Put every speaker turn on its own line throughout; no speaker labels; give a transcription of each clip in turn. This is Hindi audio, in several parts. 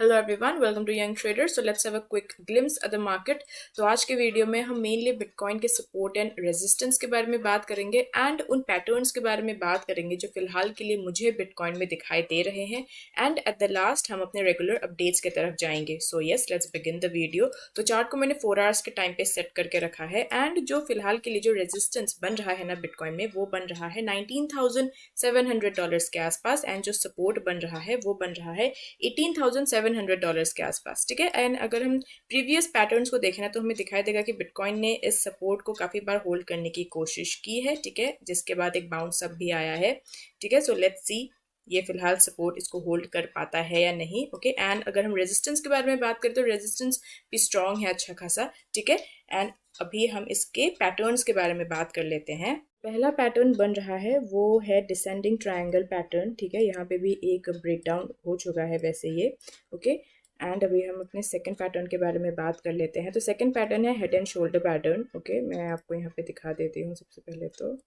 Hello everyone, welcome to young trader. So let's have a quick glimpse at the market. तो आज के वीडियो में हम मेनली बिटकॉइन के सपोर्ट एंड रेजिस्टेंस के बारे में बात करेंगे एंड उन पैटर्न्स के बारे में बात करेंगे जो फिलहाल के लिए मुझे बिटकॉइन में दिखाई दे रहे हैं। एंड एट द लास्ट हम अपने रेगुलर अपडेट्स की तरफ जाएंगे। So yes, let's begin the video. तो चार्ट को मैंने 4 आवर्स के टाइम पे सेट करके रखा है एंड जो फिलहाल के लिए जो रेजिस्टेंस बन रहा है ना बिटकॉइन में, वो बन रहा है $19,700 के आसपास एंड जो सपोर्ट बन रहा है वो बन रहा है $18,700 के आसपास। ठीक है, एंड अगर हम प्रीवियस पैटर्न्स को देखें ना तो हमें दिखाई देगा कि बिटकॉइन ने इस सपोर्ट को काफ़ी बार होल्ड करने की कोशिश की है। ठीक है, जिसके बाद एक बाउंस अप भी आया है। ठीक है, सो लेट्स सी ये फिलहाल सपोर्ट इसको होल्ड कर पाता है या नहीं। ओके, एंड अगर हम रेजिस्टेंस के बारे में बात करें तो रेजिस्टेंस भी स्ट्रॉन्ग है अच्छा खासा। ठीक है, एंड अभी हम इसके पैटर्न्स के बारे में बात कर लेते हैं। पहला पैटर्न बन रहा है वो है डिसेंडिंग ट्रायंगल पैटर्न। ठीक है, यहाँ पे भी एक ब्रेकडाउन हो चुका है वैसे ये। ओके, एंड अभी हम अपने सेकंड पैटर्न के बारे में बात कर लेते हैं। तो सेकंड पैटर्न है head and shoulder pattern. Okay, मैं आपको यहाँ पे दिखा देती हूँ सबसे पहले तो।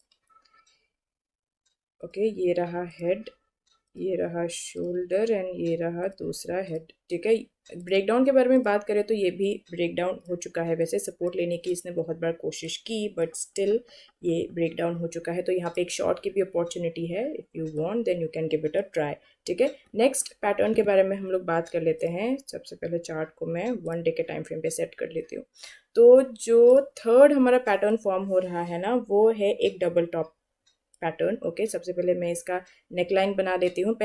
ओके, ये रहा हेड, ये रहा शोल्डर एंड ये रहा दूसरा हेड। ठीक है, ब्रेकडाउन के बारे में बात करें तो ये भी ब्रेकडाउन हो चुका है। वैसे सपोर्ट लेने की इसने बहुत बार कोशिश की बट स्टिल ये ब्रेकडाउन हो चुका है। तो यहाँ पे एक शॉर्ट की भी अपॉर्चुनिटी है। If you want then you can give it a try. ठीक है, नेक्स्ट पैटर्न के बारे में हम लोग बात कर लेते हैं। सबसे पहले चार्ट को मैं 1 डे के टाइम फ्रेम पे सेट कर लेती हूँ। तो जो थर्ड हमारा पैटर्न फॉर्म हो रहा है ना, वो है एक डबल टॉप पैटर्न। ओके, सबसे पहले मैं इसका नेकलाइन बना देती हूँ।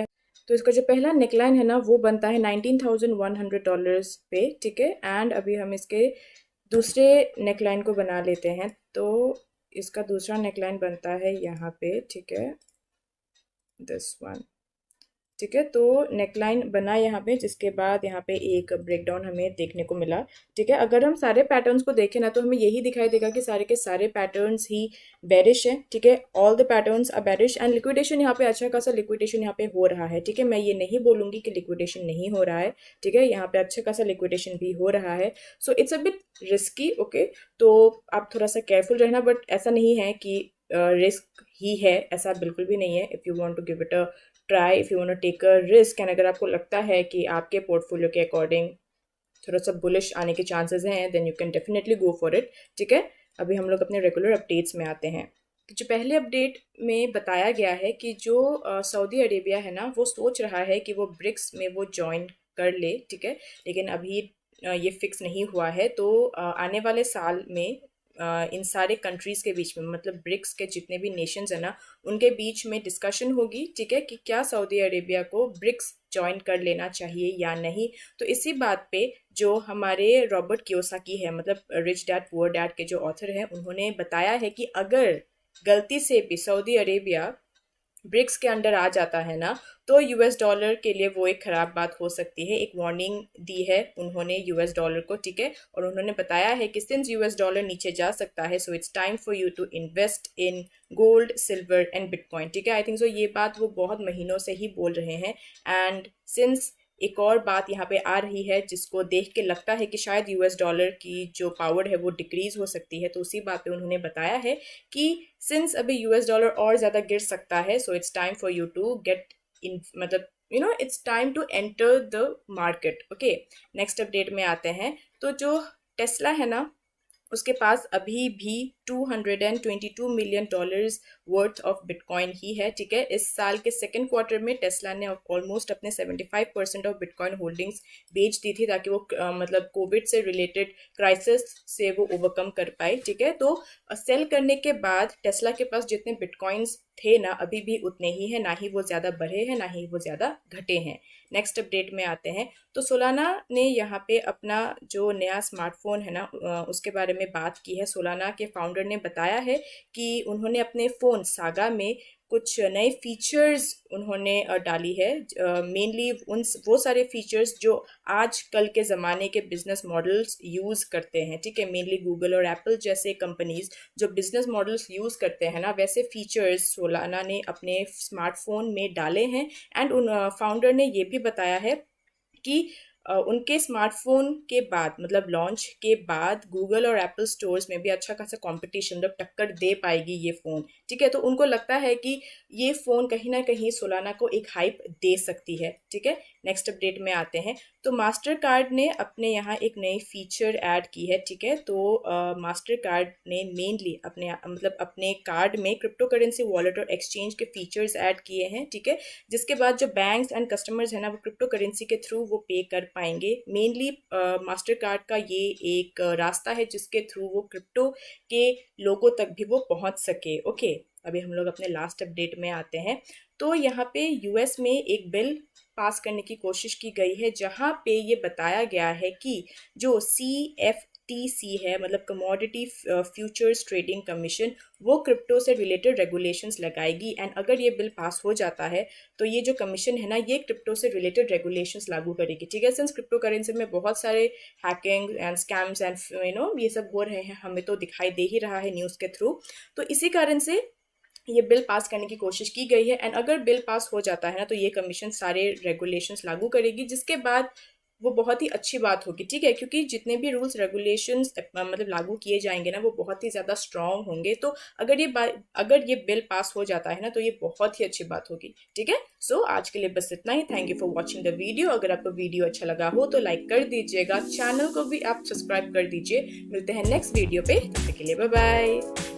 तो इसका जो पहला नेकलाइन है ना वो बनता है $19,100 पे। ठीक है, एंड अभी हम इसके दूसरे नेकलाइन को बना लेते हैं। तो इसका दूसरा नेकलाइन बनता है यहाँ पे। ठीक है, दिस वन। ठीक है, तो नेकलाइन बना यहाँ पे, जिसके बाद यहाँ पे एक ब्रेकडाउन हमें देखने को मिला। ठीक है, अगर हम सारे पैटर्न्स को देखें ना तो हमें यही दिखाई देगा कि सारे के सारे पैटर्न्स ही बेरिश हैं। ठीक है, all the patterns are bearish and liquidation यहाँ पे अच्छा खासा लिक्विडेशन यहाँ पे हो रहा है। ठीक है, मैं ये नहीं बोलूँगी कि लिक्विडेशन नहीं हो रहा है। ठीक है, यहाँ पे अच्छा खासा लिक्विडेशन भी हो रहा है। So it's a bit risky. Okay, तो आप थोड़ा सा केयरफुल रहना, बट ऐसा नहीं है कि रिस्क ही है, ऐसा बिल्कुल भी नहीं है। If you want to give it a try, if you want to take a risk and अगर आपको लगता है कि आपके पोर्टफोलियो के अकॉर्डिंग थोड़ा सा बुलिश आने के चांसेस हैं, then you can definitely go for it. ठीक है, अभी हम लोग अपने रेगुलर अपडेट्स में आते हैं। तो जो पहले अपडेट में बताया गया है कि जो सऊदी अरेबिया है ना वो सोच रहा है कि वो ब्रिक्स में वो ज्वाइन कर ले। ठीक है, लेकिन अभी ये फिक्स नहीं हुआ है। तो आने वाले साल में इन सारे कंट्रीज़ के बीच में, मतलब ब्रिक्स के जितने भी नेशंस हैं ना, उनके बीच में डिस्कशन होगी। ठीक है, कि क्या सऊदी अरेबिया को ब्रिक्स ज्वाइन कर लेना चाहिए या नहीं। तो इसी बात पे जो हमारे रॉबर्ट कियोसाकी है, मतलब रिच डैड पुअर डैड के जो ऑथर हैं, उन्होंने बताया है कि अगर गलती से भी सऊदी अरेबिया ब्रिक्स के अंडर आ जाता है ना तो यूएस डॉलर के लिए वो एक ख़राब बात हो सकती है। एक वार्निंग दी है उन्होंने यूएस डॉलर को। ठीक है, और उन्होंने बताया है कि सिंस यूएस डॉलर नीचे जा सकता है, so it's time for you to invest in gold, silver and bitcoin. ठीक है, आई थिंक सो ये बात वो बहुत महीनों से ही बोल रहे हैं। एंड सिंस एक और बात यहाँ पे आ रही है जिसको देख के लगता है कि शायद यूएस डॉलर की जो पावर है वो डिक्रीज हो सकती है, तो उसी बात पे उन्होंने बताया है कि सिंस अभी यूएस डॉलर और ज़्यादा गिर सकता है, so it's time for you to get in, मतलब it's time to enter the market. Okay, next update में आते हैं। तो जो टेस्ला है ना उसके पास अभी भी $222 मिलियन वर्थ ऑफ बिटकॉइन ही है। ठीक है, इस साल के सेकेंड क्वार्टर में टेस्ला ने ऑलमोस्ट अपने 75% ऑफ बिटकॉइन होल्डिंग्स बेच दी थी ताकि वो मतलब कोविड से रिलेटेड क्राइसिस से वो ओवरकम कर पाए। ठीक है, तो सेल करने के बाद टेस्ला के पास जितने बिटकॉइंस थे ना अभी भी उतने ही हैं, ना ही वो ज़्यादा बढ़े हैं ना ही वो ज़्यादा घटे हैं। नेक्स्ट अपडेट में आते हैं। तो सोलाना ने यहाँ पे अपना जो नया स्मार्टफोन है ना उसके बारे में बात की है। सोलाना के फाउंडर ने बताया है कि उन्होंने अपने फ़ोन सागा में कुछ नए फीचर्स उन्होंने डाली है। मेनली वो सारे फीचर्स जो आज कल के ज़माने के बिजनेस मॉडल्स यूज़ करते हैं। ठीक है, मेनली गूगल और एप्पल जैसे कंपनीज जो बिजनेस मॉडल्स यूज़ करते हैं ना, वैसे फीचर्स सोलाना ने अपने स्मार्टफोन में डाले हैं। एंड उन फाउंडर ने ये भी बताया है कि उनके स्मार्टफोन के बाद मतलब लॉन्च के बाद गूगल और एप्पल स्टोर्स में भी अच्छा खासा कंपटीशन मतलब टक्कर दे पाएगी ये फ़ोन, ठीक है। तो उनको लगता है कि ये फ़ोन कहीं ना कहीं सोलाना को एक हाइप दे सकती है, ठीक है। नेक्स्ट अपडेट में आते हैं। तो मास्टर कार्ड ने अपने यहाँ एक नई फीचर ऐड की है, ठीक है। तो मास्टर कार्ड ने मेनली अपने मतलब अपने कार्ड में क्रिप्टो करेंसी वॉलेट और एक्सचेंज के फीचर्स ऐड किए हैं, ठीक है। जिसके बाद जो बैंक्स एंड कस्टमर्स है ना वो क्रिप्टो करेंसी के थ्रू वो पे कर पाएंगे। मेनली मास्टर कार्ड का ये एक रास्ता है जिसके थ्रू वो क्रिप्टो के लोगों तक भी वो पहुंच सके। ओके, अभी हम लोग अपने लास्ट अपडेट में आते हैं। तो यहाँ पे यूएस में एक बिल पास करने की कोशिश की गई है जहाँ पे ये बताया गया है कि जो CFTC है मतलब कमोडिटी फ्यूचर्स ट्रेडिंग कमीशन, वो क्रिप्टो से रिलेटेड रेगुलेशंस लगाएगी। एंड अगर ये बिल पास हो जाता है तो ये जो कमीशन है ना ये क्रिप्टो से रिलेटेड रेगुलेशंस लागू करेगी, ठीक है। सिंस क्रिप्टो करेंसी में बहुत सारे हैकिंग एंड स्कैम्स एंड ये सब हो रहे हैं, हमें तो दिखाई दे ही रहा है न्यूज़ के थ्रू। तो इसी कारण से ये बिल पास करने की कोशिश की गई है। एंड अगर बिल पास हो जाता है ना तो ये कमीशन सारे रेगुलेशंस लागू करेगी, जिसके बाद वो बहुत ही अच्छी बात होगी, ठीक है। क्योंकि जितने भी रूल्स रेगुलेशंस मतलब लागू किए जाएंगे ना वो बहुत ही ज़्यादा स्ट्रॉन्ग होंगे। तो अगर ये बिल पास हो जाता है ना तो ये बहुत ही अच्छी बात होगी, ठीक है। सो आज के लिए बस इतना ही। Thank you for watching the video. अगर आपको वीडियो अच्छा लगा हो तो लाइक कर दीजिएगा, चैनल को भी आप सब्सक्राइब कर दीजिए। मिलते हैं नेक्स्ट वीडियो पे, तब तक के लिए बाय बाय।